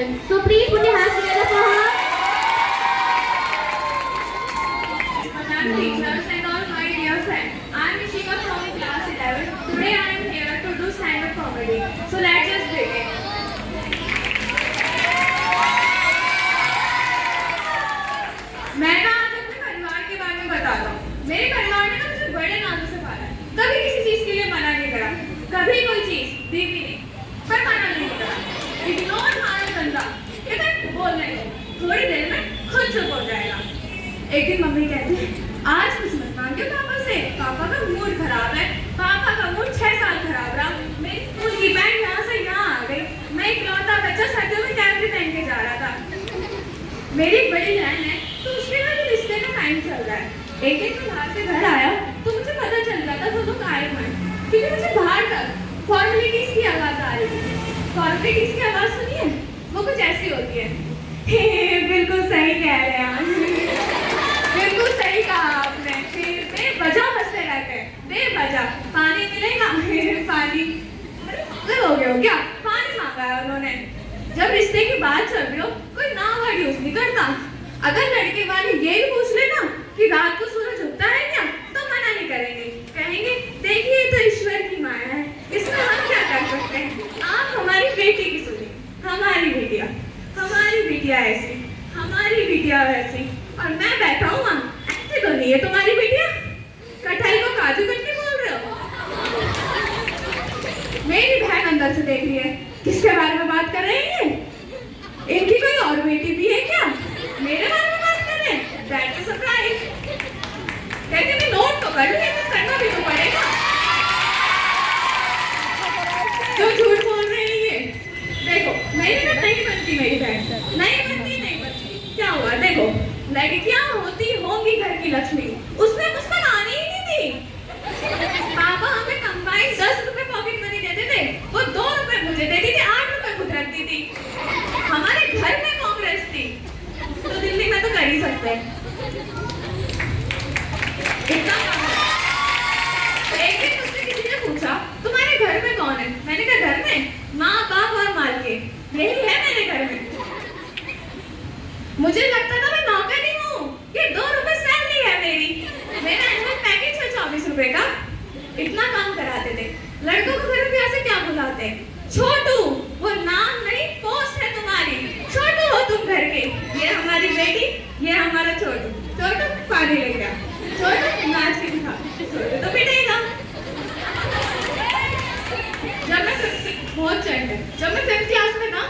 students. So please put your hands together for her. Madam teachers and all my dear friends, I am Ishika from class 11. Today I am here to do stand-up comedy. So let's just begin. मैं ना आज अपने परिवार के बारे में बता रहा हूँ। मेरे परिवार ने ना मुझे बड़े नाजों से पाला है। कभी किसी चीज के लिए मना नहीं करा, कभी कोई चीज दी भी नहीं, पर मना नहीं करा। इग्नोर मारा गंदा, कहते बोलने दो, थोड़ी देर में खुद चुप हो जाएगा। एक दिन मम्मी कहती है, आज कुछ मत मांगे पापा से, पापा का मूड खराब है। पापा का मूड 6 साल खराब रहा। मेरी स्कूल की बैग यहाँ से यहाँ आ गई। मैं इकलौता बच्चा सर्दियों में कैमरे पहन के जा रहा था। मेरी एक बड़ी बहन है, तो उसके ना रिश्ते का टाइम चल रहा है। एक दिन मैं बाहर से घर आया तो मुझे पता चल रहा था वो लोग आए हैं, क्योंकि मुझे बाहर तक फॉर्मेलिटीज की आवाज आ रही थी। फॉर्मेलिटीज की आवाज सुनी है, वो कुछ ऐसी होती है। हे बिल्कुल सही कह रहे हैं आप, बिल्कुल सही कहा आपने। बेवजह हंसते रहते हैं, बेवजह। पानी मिलेगा? पानी अरे हो गया हो क्या? पानी मांगा है उन्होंने। जब रिश्ते की बात चल रही हो, कोई ना वर्ड यूज नहीं करता। अगर लड़के वाले ये भी पूछ लेना कि रात को सूरज उगता है क्या, तो मना नहीं करेंगे। कहेंगे देखिए तो ईश्वर की माया है, इसमें हम क्या कर सकते हैं। आप हमारी बेटी की सुनिए, हमारी बिटिया ऐसी, हमारी बिटिया वैसी, और मैं बैठा हूँ वहाँ। ऐसे तो नहीं है तुम्हारी बिटिया, कटहल को काजू कतली बोल रहे हो। मेरी बहन अंदर से देख रही है, किसके बारे में बात कर रहे हैं? इनकी कोई और बेटी भी है क्या? मेरे बारे में बात कर रहे हैं? That is surprise. कहते मैं नोट तो कर लूं, लेकिन करना भी तो पड़ेगा। क्यों झूठ बोल रहे हैं ये? देखो मेरी ना नहीं बनती, मेरी बहन नहीं बनती। क्या हुआ देखो, लड़कियां होती होंगी घर की लक्ष्मी, उसने मुझ पर आनी ही नहीं थी। पापा हमें कंबाइन 10 रुपए पॉकेट मनी देते थे, वो 2 रुपए मुझे देती थी, 8 रुपए खुद रखती थी। हमारे घर में कांग्रेस थी, तो दिल्ली में तो कर ही सकते हैं। एक दिन मुझसे किसी ने पूछा तुम्हारे घर में कौन है? मैंने कहा घर में माँ बाप और मालकिन, यही है मेरे घर में। मुझे लगता था मैं नौकरी हूँ, ये 2 रुपए सैलरी है मेरी। मेरा एनुअल पैकेज है 24 रुपए का। इतना काम कराते थे। लड़कों को घर में ऐसे क्या बुलाते हैं? छोटू। वो नाम नहीं, पोस्ट है तुम्हारी। छोटू हो तुम घर के। ये हमारी बेटी, ये हमारा छोटू। छोटू पानी ले गया, छोटू नाच के दिखा, छोटू तो पिटेगा। जब मैं 5th क्लास में था,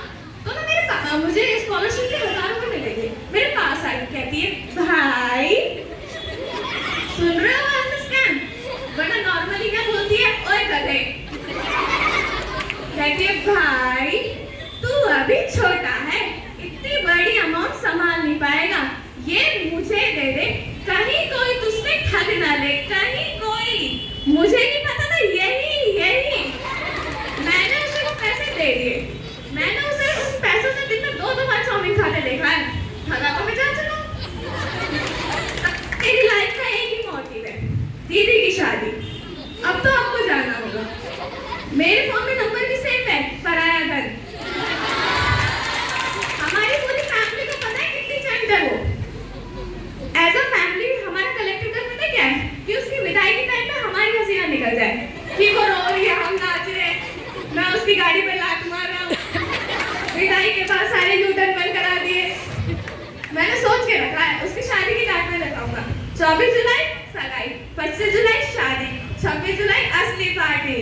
तो ना मेरे पापा मुझे स्कॉलरशिप के 1000 रुपए मिले थे। मेरे पास आई, कहती है भाई सुन रहे हो स्कैम? वरना नॉर्मली क्या बोलती है? ओए गधे। कहती है भाई तू अभी छोटा है, इतनी बड़ी अमाउंट संभाल नहीं पाएगा, ये मुझे दे दे, कहीं कोई तुझसे ठग ना ले, कहीं कोई। मुझे नहीं पता था, यही मैंने उसे वो पैसे दे दिए। मैंने उसे उस पैसों से दिन में 2 बार चाउमीन खाते देखा है। ठगा तो मैं जा चला। तेरी लाइफ का एक ही मोटिव है, दीदी की शादी। अब तो आपको जाना होगा। मेरे फोन में नंबर भी सेम है, पराया धन। हमारी पूरी फैमिली को पता है कितनी चंट है वो। एज अ फैमिली हमारा कलेक्टिव कर पता क्या है? कि उसकी विदाई के टाइम पे हमारी हंसी ना निकल जाए कि वो रो रही है, हम नाच रहे हैं, मैं उसकी गाड़ी पे लात मार रहा हूँ। विदाई के बाद सारे यूटर्न बंद करा दिए। मैंने सोच के रखा है उसकी शादी की डाट में लगाऊंगा। 24 जुलाई सगाई, 25 जुलाई शादी, 26 जुलाई असली पार्टी।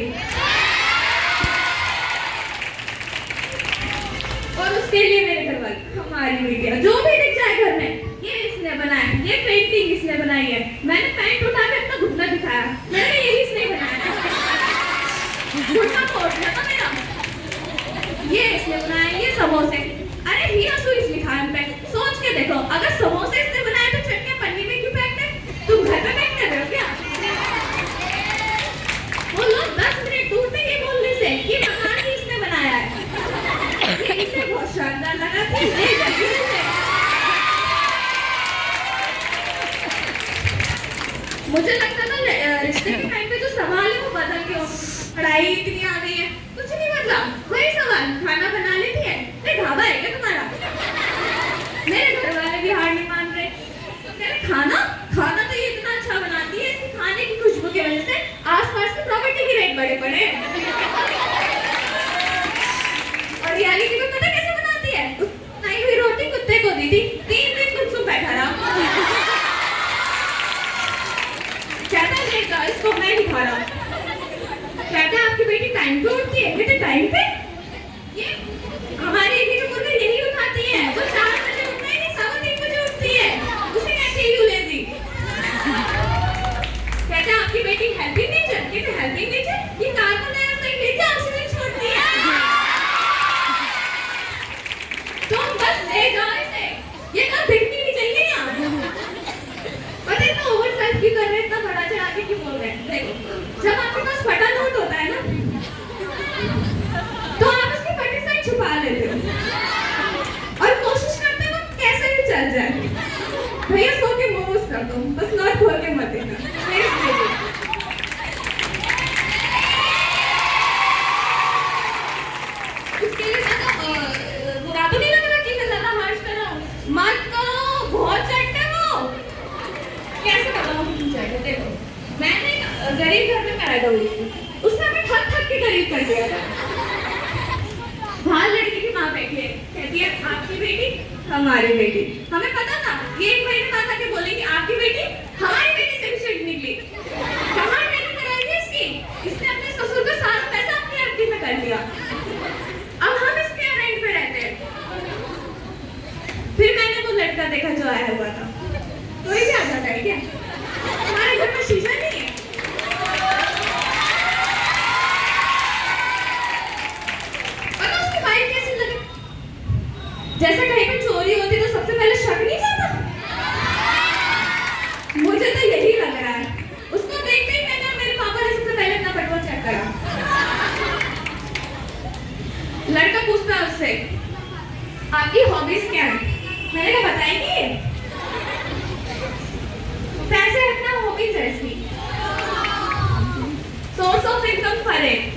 और उसके लिए मेरे घर वाले, हमारी मीडिया जो भी दिख जाए घर में, ये इसने बनाया, ये पेंटिंग इसने बनाई है। मैंने पैंट उठा के अपना घुटना दिखाया, मैंने यही इसने बनाया, घुटना फोड़ दिया था मेरा। ये इसने बनाया, ये समोसे। अरे हिया स्वीट्स लिखा है पे। सोच के देखो, अगर समोसे इसने बनाए तो चटनियां पन्नी में क्यों फेंकते हैं? तुम घर पे फेंक रहे हो क्या? वो लोग 10 मिनट दूर से ये बोलने से कि मकान ही इसने बनाया है। ये इसे बहुत शानदार लगा कि ये जल्दी से मुझे लगता था रिश्ते के टाइम पे जो सवाल है वो बदल गया। पढ़ाई इतनी आ गई है, कुछ नहीं बदला, वही सवाल। खाना बना लेती है? ढाबा है क्या तुम्हारा? और रियलिटी में पता कैसे बनाती है? नहीं हुई रोटी कुत्ते को दी थी, 3 दिन कुछ बैठा रहा। कहता है इसको मैं नहीं खा रहा। कहता है आपकी बेटी टाइम पे उठती है, बेटे टाइम पे? ये हमारी एक तो मुर्गी यही उठाती है, वो 4 बजे उठना ही नहीं, 3:15 बजे उठती है, उसे कैसे ही ले दी? कहता है आपकी बेटी हेल्पिंग नेचर, कहते हेल्पिंग नेचर ये कार्बन डाइऑक्साइड लेके ऑक्सीजन छोड़ती है। तुम बस ले जाओ इसे, ये कब दिखनी नहीं चाहिए यहाँ। पता है इतना ओवर सेल्फ क्यों कर रहे हैं, इतना बड़ा चढ़ा के क्यों बोल रहे हैं? देखो जब आपके पास फटा नोट होता है ना तो आप उसकी फटी साइड छुपा लेते हो और कोशिश करते हो कैसे भी चल जाए। भैया सो के मोमोज कर दो, बस नोट खोल के मत देना। इसके लिए बुरा तो नहीं लग रहा कि मैं ज्यादा हर्ष कर रहा हूँ? मत करो, बहुत चट्टे हो। कैसे बताऊँ तुम चट्टे? देखो मैंने गरीब घर में पैदा हुई थी, उसने हमें ठग ठग के गरीब कर दिया था। बाहर लड़की की माँ बैठी है, कहती है आपकी बेटी हमारी बेटी। हमें पता था ये 1 महीने बाद आके बोलेगी आपकी बेटी हमारी बेटी से भी चिढ़ निकली। कहाँ ट्रेनिंग कराएगी इसकी? इसने अपने ससुर का सारा पैसा अपनी एफडी में कर लिया। अब हम इसके यहाँ रेंट पे रहते हैं। फिर मैंने वो लड़का देखा जो आया हुआ था, कोई भी आ जाता है क्या? हमारे घर में शीशा नहीं है। पता उसकी वाइफ कैसी लगी? जैसे कहीं पे चोरी होती तो सबसे पहले शक नहीं जाता? मुझे तो यही लग रहा है। उसको देखते ही मैंने और मेरे पापा ने सबसे पहले अपना पेट्रोल चेक करा। लड़का पूछता है उससे आपकी हॉबीज क्या है? मैंने कहा बताएंगी? पैसे रखना हॉबीज है इसकी। सोर्स ऑफ इनकम फर्क